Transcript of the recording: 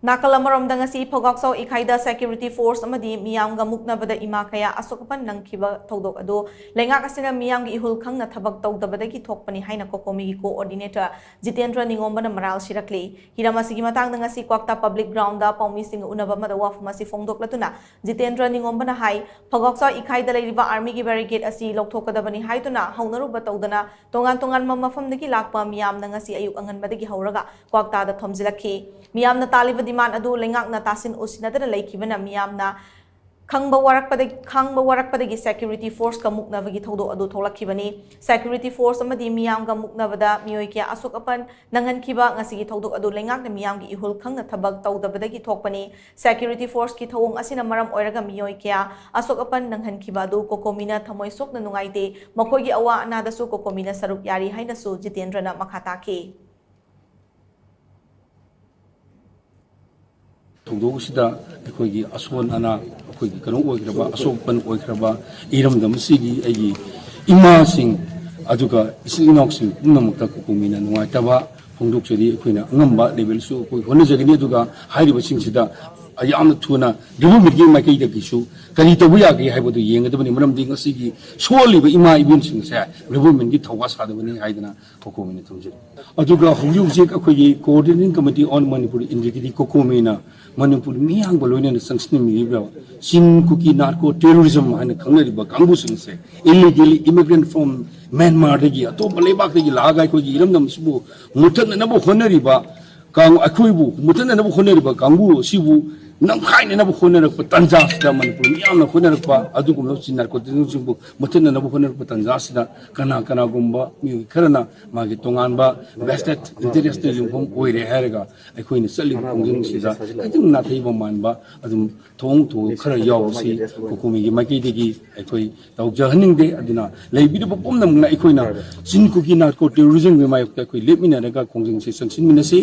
Nakalamaromda ngasi Phougakchao Ikhai da security force amadi meeyam ga muknabada ima kaya ashok apan nanghankhiba thodok ado leingak asina meeyam gi ehool khangna thabak toudaba gi thokpani haina COCOMI gi Coordinatior Jeetendra Ningomba na maral shirakli hiramasi gi matang ngasi kwakta public ground da Paibis sing unaba mada wafmasi fongdoklatuna Jeetendra Ningomba na hai Phougakchao Ikhai da leiriba army gi barricade asi lokthokadabani haituna haunaruba tawdana tongan mafamdagi lakpa meeyam ngasi ayuk anganbadagi hauraga kwakta da thomjilakhi meeyam na taliba diman adu leingak na tasin usinadana laikibana meeyam na khangba warakpadagi security force ka muknabagi thodo adu tholakibani security force amadi meeyam ga muknabada miyoi kya ashok apan nanghankhiba ngasigi thodo adu leingak na meeyam gi ehool khangna thabak tawdabadagi thokpani security force ki thawong asina maram oiraga miyoi kya ashok apan nanghankhiba adu COCOMI na thamoi sokna nungaite makhoi gi awa anadasu COCOMI na saruk yari haina su Jeetendra na makhataki Tungdosida akoigi aswan ana akoigi kano oigraba asopan oigraba iramdam sigi agi ima sing aduga isinok sing punamakta COCOMI na nungaitaba phongdoksari akoina angamba level su akoi honajagini aduga hairiba singsida ayamna thuna development gi makai da gisu kari to buya gi haibadu yengadabani maramdi ngasigi soliba ima ibin sing sa development gi thawa sadabani haidana COCOMI na thumjiri aduga hujujik akoigi coordinating committee on Manipuri Injuring COCOMI na Manipuri miyang baloina na sangsni miribra sin kuki narco terrorism haina khangnariba kangbu singse illegally immigrant from Myanmar dagi atop lebak dagi lagai ko gi iramdam sibu mutan na bo honariba kang akhuibu mutan na bo honariba kangbu sibu nanghaina na bo honarak tanja sida Manipuri miyang na honarak pa adugum lo sin narco terrorism bu mutan na bo honarak tanja sida kana gumba mi kharana magi tongan ba vested interest ni lungphom oire haraga aikoina saling kongjing sida adum na thaiba manba adum thong to khara yawsi COCOMI gi maikidegi aikoi tawjahaningde aduna leibidu pomnam na aikoina sin kuki narco terrorism gi mayok ta koi lepmina raga kongjing se sangsin minase